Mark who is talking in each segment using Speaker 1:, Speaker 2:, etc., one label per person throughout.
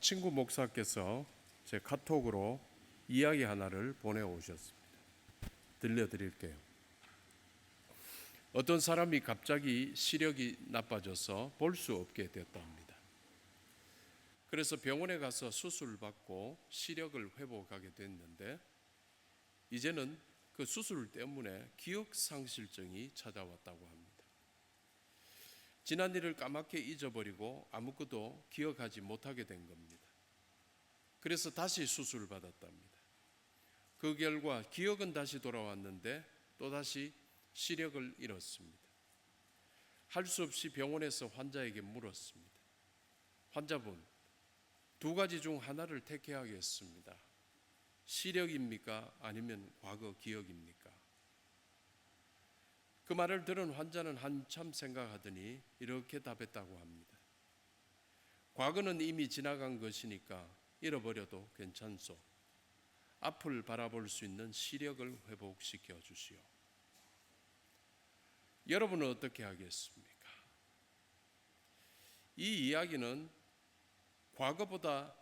Speaker 1: 친구 목사께서 제 카톡으로 이야기 하나를 보내오셨습니다. 들려드릴게요. 어떤 사람이 갑자기 시력이 나빠져서 볼 수 없게 됐다 합니다. 그래서 병원에 가서 수술을 받고 시력을 회복하게 됐는데 이제는 그 수술 때문에 기억상실증이 찾아왔다고 합니다. 지난 일을 까맣게 잊어버리고 아무것도 기억하지 못하게 된 겁니다. 그래서 다시 수술을 받았답니다. 그 결과 기억은 다시 돌아왔는데 또다시 시력을 잃었습니다. 할 수 없이 병원에서 환자에게 물었습니다. 환자분, 두 가지 중 하나를 택해야겠습니다. 시력입니까? 아니면 과거 기억입니까? 그 말을 들은 환자는 한참 생각하더니 이렇게 답했다고 합니다. 과거는 이미 지나간 것이니까 잃어버려도 괜찮소. 앞을 바라볼 수 있는 시력을 회복시켜 주시오. 여러분은 어떻게 하겠습니까? 이 이야기는 과거보다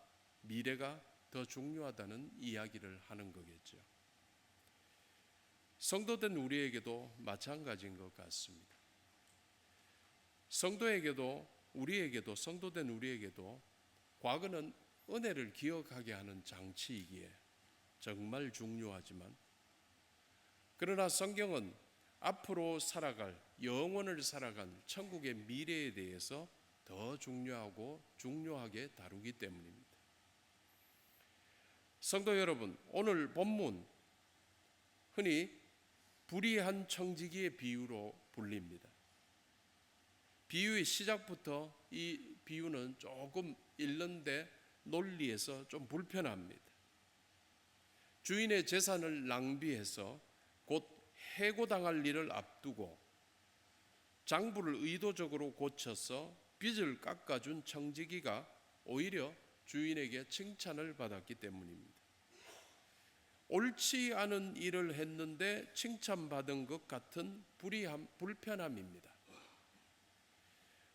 Speaker 1: 미래가 더 중요하다는 이야기를 하는 거겠죠. 성도된 우리에게도 마찬가지인 것 같습니다. 성도된 우리에게도 과거는 은혜를 기억하게 하는 장치이기에 정말 중요하지만, 그러나 성경은 앞으로 살아갈, 영원을 살아간 천국의 미래에 대해서 더 중요하게 다루기 때문입니다. 성도 여러분, 오늘 본문 흔히 불의한 청지기의 비유로 불립니다. 비유의 시작부터 이 비유는 조금 읽는데 논리에서 좀 불편합니다. 주인의 재산을 낭비해서 곧 해고당할 일을 앞두고 장부를 의도적으로 고쳐서 빚을 깎아준 청지기가 오히려 주인에게 칭찬을 받았기 때문입니다. 옳지 않은 일을 했는데 칭찬받은 것 같은 불편함입니다.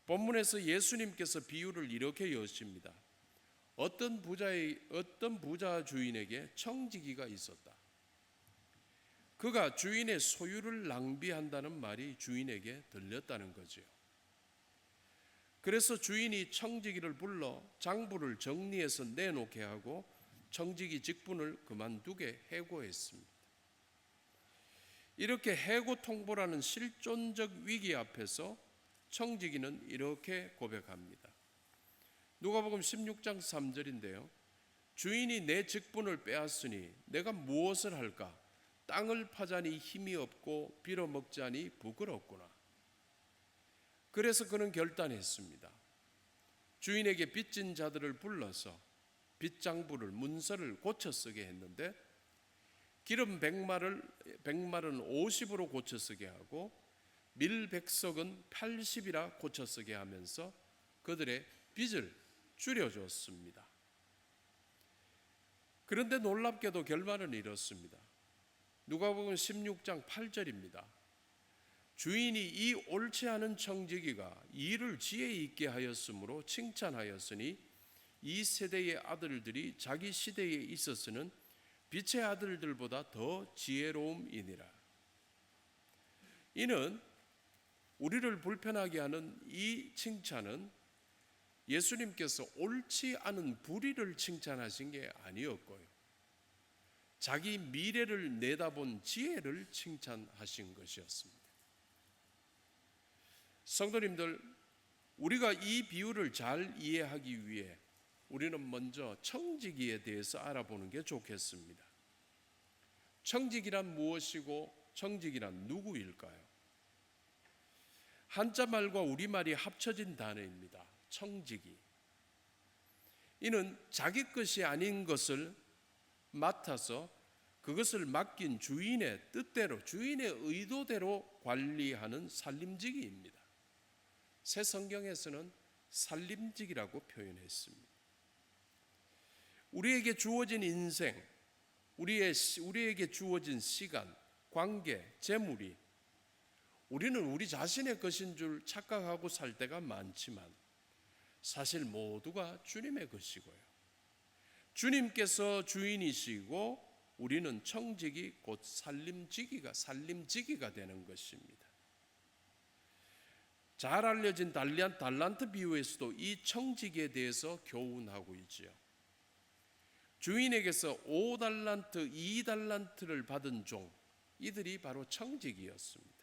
Speaker 1: 본문에서 예수님께서 비유를 이렇게 여십니다. 어떤 부자 주인에게 청지기가 있었다. 그가 주인의 소유를 낭비한다는 말이 주인에게 들렸다는 거지요. 그래서 주인이 청지기를 불러 장부를 정리해서 내놓게 하고 청지기 직분을 그만두게 해고했습니다. 이렇게 해고 통보라는 실존적 위기 앞에서 청지기는 이렇게 고백합니다. 누가복음 16장 3절인데요. 주인이 내 직분을 빼앗으니 내가 무엇을 할까? 땅을 파자니 힘이 없고 빌어먹자니 부끄럽구나. 그래서 그는 결단했습니다. 주인에게 빚진 자들을 불러서 빚장부를 문서를 고쳐 쓰게 했는데 기름 100말은 50으로 고쳐 쓰게 하고 밀 100석은 80이라 고쳐 쓰게 하면서 그들의 빚을 줄여줬습니다. 그런데 놀랍게도 결말은 이렇습니다. 누가복음 16장 8절입니다. 주인이 이 옳지 않은 청지기가 일을 지혜 있게 하였으므로 칭찬하였으니 이 세대의 아들들이 자기 시대에 있어서는 빛의 아들들보다 더 지혜로움이니라. 이는 우리를 불편하게 하는 이 칭찬은 예수님께서 옳지 않은 불의를 칭찬하신 게 아니었고요. 자기 미래를 내다본 지혜를 칭찬하신 것이었습니다. 성도님들, 우리가 이 비유를 잘 이해하기 위해 우리는 먼저 청지기에 대해서 알아보는 게 좋겠습니다. 청지기란 무엇이고 청지기란 누구일까요? 한자말과 우리말이 합쳐진 단어입니다. 청지기. 이는 자기 것이 아닌 것을 맡아서 그것을 맡긴 주인의 뜻대로, 주인의 의도대로 관리하는 살림직입니다. 새 성경에서는 살림직이라고 표현했습니다. 우리에게 주어진 인생, 우리에게 주어진 시간, 관계, 재물이 우리는 우리 자신의 것인 줄 착각하고 살 때가 많지만 사실 모두가 주님의 것이고요. 주님께서 주인이시고 우리는 청지기 곧 살림지기가 되는 것입니다. 잘 알려진 달란트 비유에서도 이 청지기에 대해서 교훈하고 있지요. 주인에게서 5달란트, 2달란트를 받은 종, 이들이 바로 청지기였습니다.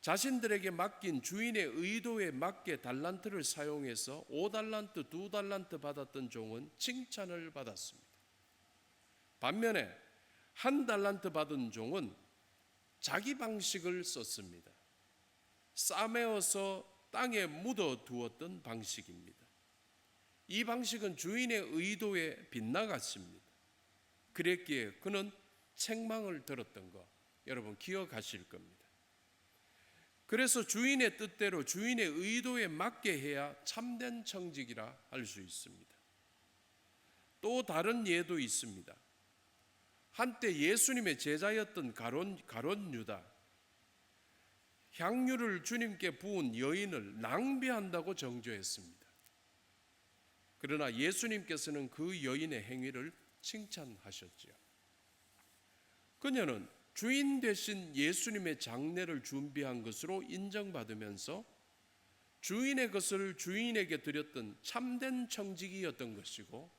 Speaker 1: 자신들에게 맡긴 주인의 의도에 맞게 달란트를 사용해서 5달란트, 2달란트 받았던 종은 칭찬을 받았습니다. 반면에 1달란트 받은 종은 자기 방식을 썼습니다. 싸매어서 땅에 묻어 두었던 방식입니다. 이 방식은 주인의 의도에 빗나갔습니다. 그랬기에 그는 책망을 들었던 거 여러분 기억하실 겁니다. 그래서 주인의 뜻대로 주인의 의도에 맞게 해야 참된 청지기라 할 수 있습니다. 또 다른 예도 있습니다. 한때 예수님의 제자였던 가룟 유다, 향유를 주님께 부은 여인을 낭비한다고 정죄했습니다. 그러나 예수님께서는 그 여인의 행위를 칭찬하셨지요. 그녀는 주인 되신 예수님의 장례를 준비한 것으로 인정받으면서 주인의 것을 주인에게 드렸던 참된 청지기였던 것이고,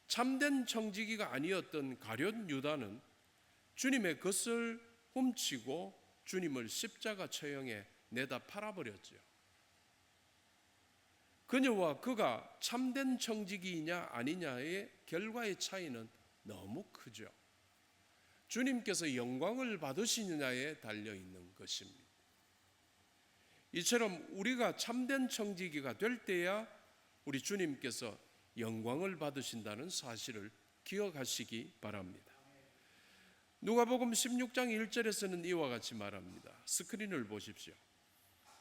Speaker 1: 참된 청지기가 아니었던 가룟 유다는 주님의 것을 훔치고 주님을 십자가 처형에 내다 팔아버렸죠. 그녀와 그가 참된 청지기이냐 아니냐의 결과의 차이는 너무 크죠. 주님께서 영광을 받으시느냐에 달려있는 것입니다. 이처럼 우리가 참된 청지기가 될 때야 우리 주님께서 영광을 받으신다는 사실을 기억하시기 바랍니다. 누가복음 16장 1절에서는 이와 같이 말합니다. 스크린을 보십시오.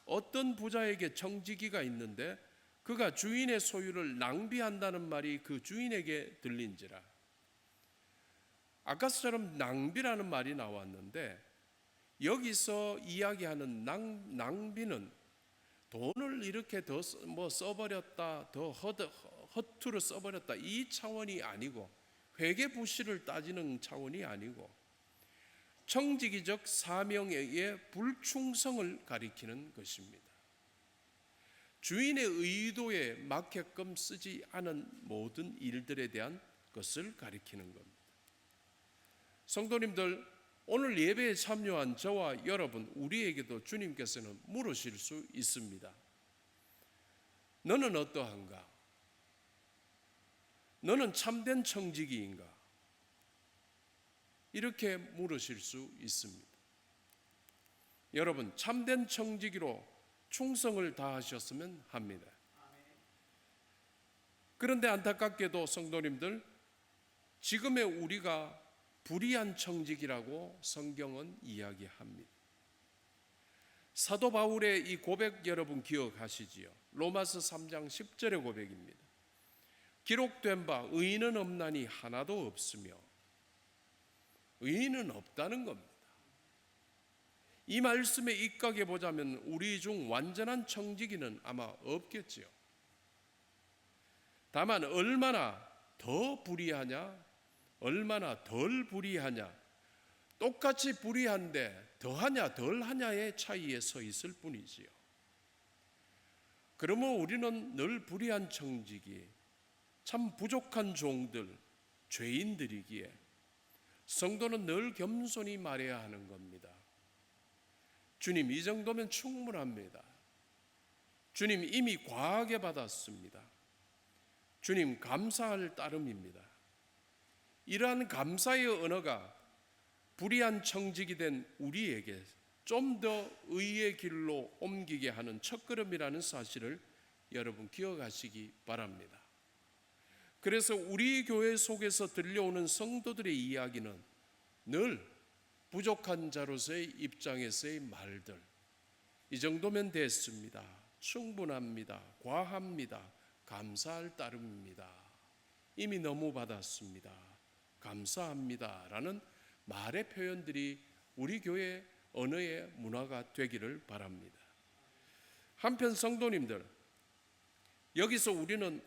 Speaker 1: 어떤 부자에게 청지기가 있는데 그가 주인의 소유를 낭비한다는 말이 그 주인에게 들린지라. 아까처럼 낭비라는 말이 나왔는데 여기서 이야기하는 낭비는 돈을 이렇게 더 써버렸다, 더 허투루 써버렸다 이 차원이 아니고, 회계부실을 따지는 차원이 아니고 청지기적 사명의 불충성을 가리키는 것입니다. 주인의 의도에 맞게끔 쓰지 않은 모든 일들에 대한 것을 가리키는 겁니다. 성도님들, 오늘 예배에 참여한 저와 여러분, 우리에게도 주님께서는 물으실 수 있습니다. 너는 어떠한가? 너는 참된 청지기인가? 이렇게 물으실 수 있습니다. 여러분, 참된 청지기로 충성을 다하셨으면 합니다. 그런데 안타깝게도 성도님들, 지금의 우리가 불의한 청지기라고 성경은 이야기합니다. 사도 바울의 이 고백 여러분 기억하시지요? 로마서 3장 10절의 고백입니다. 기록된 바 의인은 없나니 하나도 없으며, 의인은 없다는 겁니다. 이 말씀에 입각해 보자면 우리 중 완전한 청지기는 아마 없겠지요. 다만 얼마나 더 불의하냐, 얼마나 덜 불의하냐, 똑같이 불의한데 더하냐 덜하냐의 차이에 서 있을 뿐이지요. 그러면 우리는 늘 불의한 청지기, 참 부족한 종들, 죄인들이기에 성도는 늘 겸손히 말해야 하는 겁니다. 주님, 이 정도면 충분합니다. 주님, 이미 과하게 받았습니다. 주님, 감사할 따름입니다. 이러한 감사의 언어가 불의한 청지기 된 우리에게 좀 더 의의 길로 옮기게 하는 첫걸음이라는 사실을 여러분 기억하시기 바랍니다. 그래서 우리 교회 속에서 들려오는 성도들의 이야기는 늘 부족한 자로서의 입장에서의 말들, 이 정도면 됐습니다, 충분합니다, 과합니다, 감사할 따름입니다, 이미 너무 받았습니다, 감사합니다 라는 말의 표현들이 우리 교회 언어의 문화가 되기를 바랍니다. 한편 성도님들, 여기서 우리는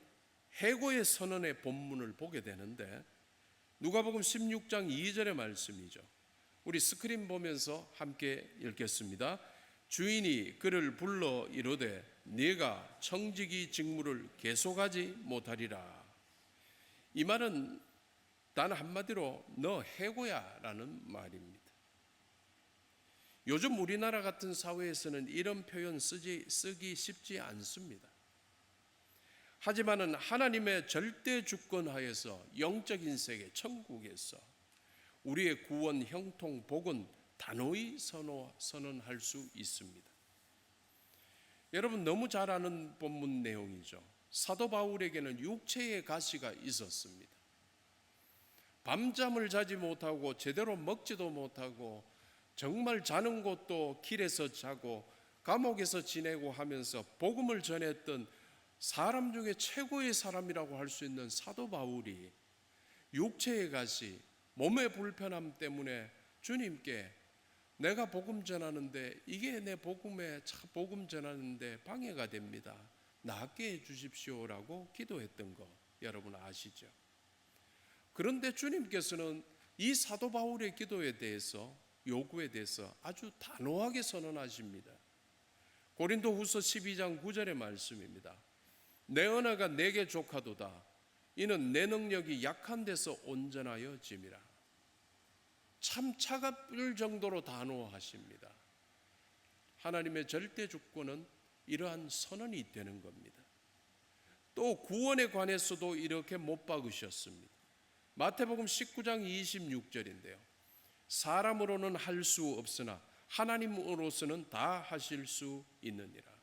Speaker 1: 해고의 선언의 본문을 보게 되는데 누가복음 16장 2절의 말씀이죠. 우리 스크린 보면서 함께 읽겠습니다. 주인이 그를 불러 이르되 네가 청지기 직무를 계속하지 못하리라. 이 말은 단 한마디로 너 해고야 라는 말입니다. 요즘 우리나라 같은 사회에서는 이런 표현 쓰기 쉽지 않습니다. 하지만은 하나님의 절대 주권 하에서 영적인 세계 천국에서 우리의 구원, 형통, 복은 단호히 선언할 수 있습니다. 여러분 너무 잘 아는 본문 내용이죠. 사도 바울에게는 육체의 가시가 있었습니다. 밤잠을 자지 못하고 제대로 먹지도 못하고 정말 자는 곳도 길에서 자고 감옥에서 지내고 하면서 복음을 전했던 사람 중에 최고의 사람이라고 할 수 있는 사도 바울이 육체의 가시, 몸의 불편함 때문에 주님께 내가 복음 전하는데 이게 내 복음 전하는데 방해가 됩니다. 낫게 해 주십시오라고 기도했던 거 여러분 아시죠? 그런데 주님께서는 이 사도 바울의 기도에 대해서 요구에 대해서 아주 단호하게 선언하십니다. 고린도후서 12장 9절의 말씀입니다. 내 언어가 내게 족하도다. 이는 내 능력이 약한 데서 온전하여 짐이라. 참 차가울 정도로 단호하십니다. 하나님의 절대 주권은 이러한 선언이 되는 겁니다. 또 구원에 관해서도 이렇게 못 박으셨습니다. 마태복음 19장 26절인데요. 사람으로는 할 수 없으나 하나님으로서는 다 하실 수 있느니라.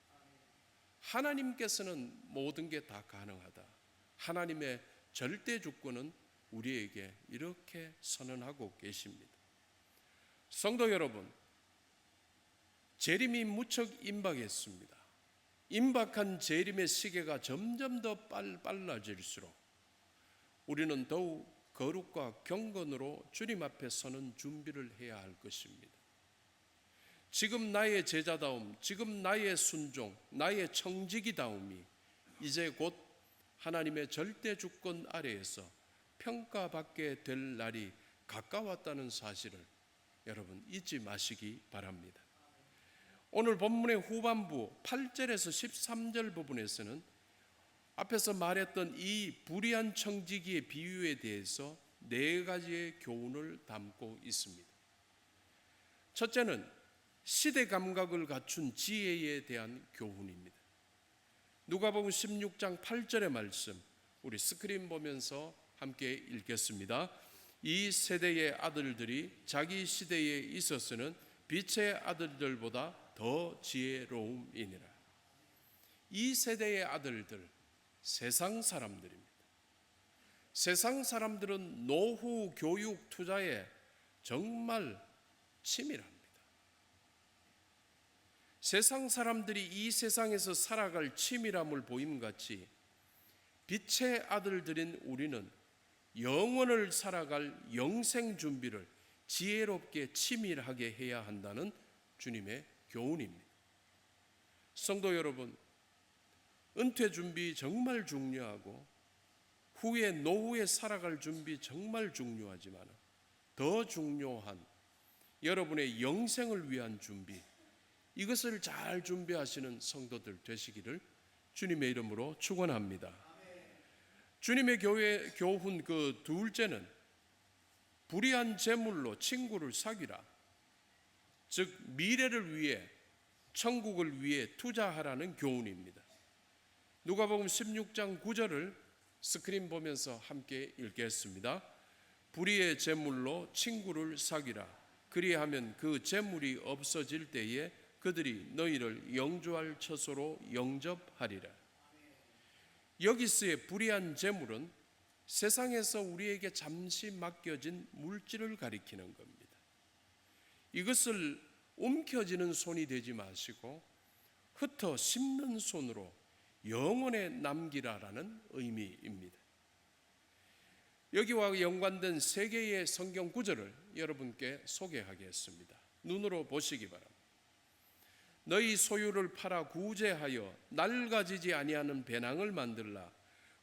Speaker 1: 하나님께서는 모든 게 다 가능하다. 하나님의 절대 주권은 우리에게 이렇게 선언하고 계십니다. 성도 여러분, 재림이 무척 임박했습니다. 임박한 재림의 시계가 점점 더 빨라질수록 우리는 더욱 거룩과 경건으로 주님 앞에 서는 준비를 해야 할 것입니다. 지금 나의 제자다움, 지금 나의 순종, 나의 청지기다움이 이제 곧 하나님의 절대 주권 아래에서 평가받게 될 날이 가까웠다는 사실을 여러분 잊지 마시기 바랍니다. 오늘 본문의 후반부 8절에서 13절 부분에서는 앞에서 말했던 이 불의한 청지기의 비유에 대해서 네 가지의 교훈을 담고 있습니다. 첫째는 시대 감각을 갖춘 지혜에 대한 교훈입니다. 누가복음 16장 8절의 말씀 우리 스크린 보면서 함께 읽겠습니다. 이 세대의 아들들이 자기 시대에 있어서는 빛의 아들들보다 더 지혜로움이니라. 이 세대의 아들들, 세상 사람들입니다. 세상 사람들은 노후 교육 투자에 정말 치밀합니다. 세상 사람들이 이 세상에서 살아갈 치밀함을 보임같이 빛의 아들들인 우리는 영원을 살아갈 영생 준비를 지혜롭게 치밀하게 해야 한다는 주님의 교훈입니다. 성도 여러분, 은퇴 준비 정말 중요하고 후에 노후에 살아갈 준비 정말 중요하지만 더 중요한 여러분의 영생을 위한 준비, 이것을 잘 준비하시는 성도들 되시기를 주님의 이름으로 축원합니다. 주님의 교훈 그 둘째는 불의한 재물로 친구를 사귀라. 즉 미래를 위해 천국을 위해 투자하라는 교훈입니다. 누가복음 16장 9절을 스크린 보면서 함께 읽겠습니다. 불의의 재물로 친구를 사귀라. 그리하면 그 재물이 없어질 때에 그들이 너희를 영주할 처소로 영접하리라. 여기서의 불의한 재물은 세상에서 우리에게 잠시 맡겨진 물질을 가리키는 겁니다. 이것을 움켜쥐는 손이 되지 마시고 흩어 씹는 손으로 영원에 남기라라는 의미입니다. 여기와 연관된 세 개의 성경 구절을 여러분께 소개하겠습니다. 눈으로 보시기 바랍니다. 너희 소유를 팔아 구제하여 낡아지지 아니하는 배낭을 만들라.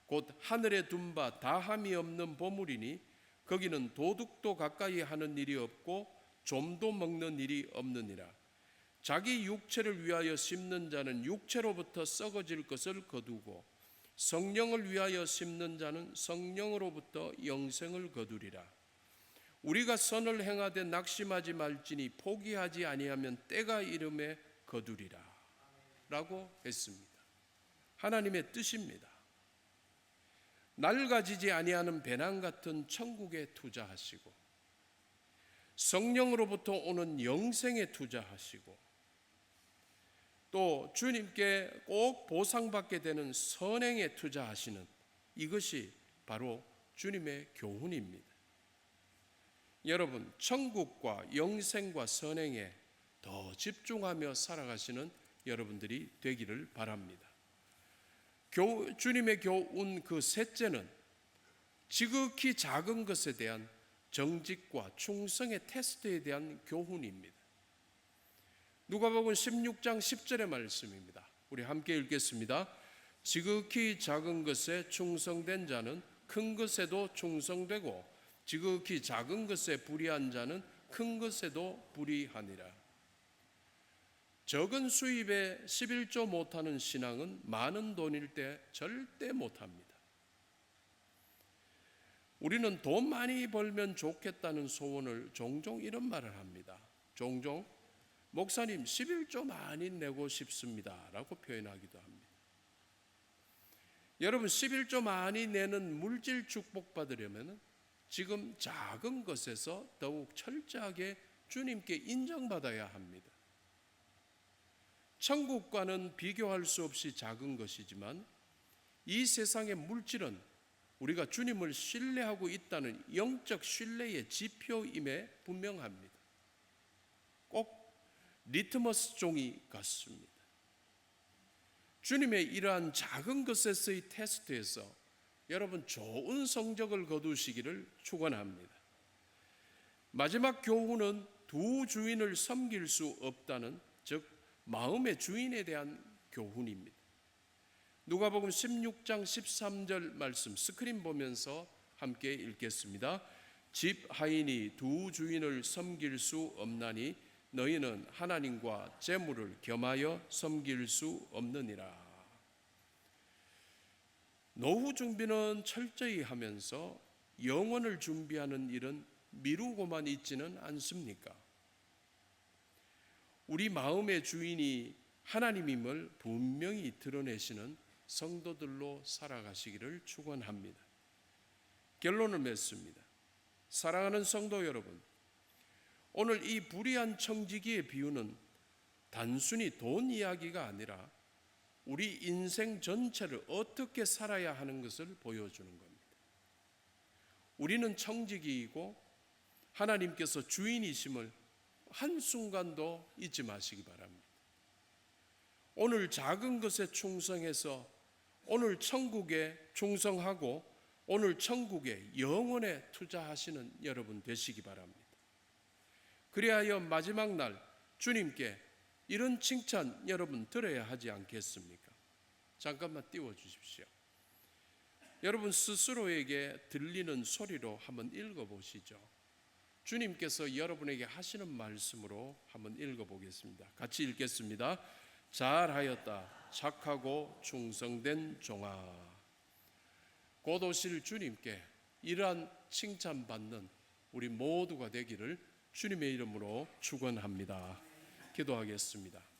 Speaker 1: 곧 하늘에 둔 바 다함이 없는 보물이니 거기는 도둑도 가까이 하는 일이 없고 좀도 먹는 일이 없느니라. 자기 육체를 위하여 심는 자는 육체로부터 썩어질 것을 거두고 성령을 위하여 심는 자는 성령으로부터 영생을 거두리라. 우리가 선을 행하되 낙심하지 말지니 포기하지 아니하면 때가 이름에 거두리라 라고 했습니다. 하나님의 뜻입니다. 낡아지지 아니하는 배낭 같은 천국에 투자하시고 성령으로부터 오는 영생에 투자하시고 또 주님께 꼭 보상받게 되는 선행에 투자하시는 이것이 바로 주님의 교훈입니다. 여러분, 천국과 영생과 선행에 더 집중하며 살아가시는 여러분들이 되기를 바랍니다. 주님의 교훈 그 셋째는 지극히 작은 것에 대한 정직과 충성의 테스트에 대한 교훈입니다. 누가복음 16장 10절의 말씀입니다. 우리 함께 읽겠습니다. 지극히 작은 것에 충성된 자는 큰 것에도 충성되고 지극히 작은 것에 불의한 자는 큰 것에도 불의하니라. 적은 수입에 11조 못하는 신앙은 많은 돈일 때 절대 못합니다. 우리는 돈 많이 벌면 좋겠다는 소원을 종종 이런 말을 합니다. 종종 목사님 11조 많이 내고 싶습니다 라고 표현하기도 합니다. 여러분, 11조 많이 내는 물질 축복 받으려면 지금 작은 것에서 더욱 철저하게 주님께 인정받아야 합니다. 천국과는 비교할 수 없이 작은 것이지만 이 세상의 물질은 우리가 주님을 신뢰하고 있다는 영적 신뢰의 지표임에 분명합니다. 꼭 리트머스 종이 같습니다. 주님의 이러한 작은 것에서의 테스트에서 여러분 좋은 성적을 거두시기를 축원합니다. 마지막 교훈은 두 주인을 섬길 수 없다는, 즉 마음의 주인에 대한 교훈입니다. 누가복음 16장 13절 말씀 스크린 보면서 함께 읽겠습니다. 집 하인이 두 주인을 섬길 수 없나니 너희는 하나님과 재물을 겸하여 섬길 수 없느니라. 노후 준비는 철저히 하면서 영혼을 준비하는 일은 미루고만 있지는 않습니까? 우리 마음의 주인이 하나님임을 분명히 드러내시는 성도들로 살아가시기를 축원합니다. 결론을 맺습니다. 사랑하는 성도 여러분, 오늘 이 불의한 청지기의 비유는 단순히 돈 이야기가 아니라 우리 인생 전체를 어떻게 살아야 하는 것을 보여주는 겁니다. 우리는 청지기이고 하나님께서 주인이심을 한순간도 잊지 마시기 바랍니다. 오늘 작은 것에 충성해서 오늘 천국에 충성하고 오늘 천국의 영혼에 투자하시는 여러분 되시기 바랍니다. 그리하여 마지막 날 주님께 이런 칭찬 여러분 들어야 하지 않겠습니까? 잠깐만 띄워주십시오. 여러분 스스로에게 들리는 소리로 한번 읽어보시죠. 주님께서 여러분에게 하시는 말씀으로 한번 읽어보겠습니다. 같이 읽겠습니다. 잘하였다 착하고 충성된 종아. 곧 오실 주님께 이러한 칭찬받는 우리 모두가 되기를 주님의 이름으로 축원합니다. 기도하겠습니다.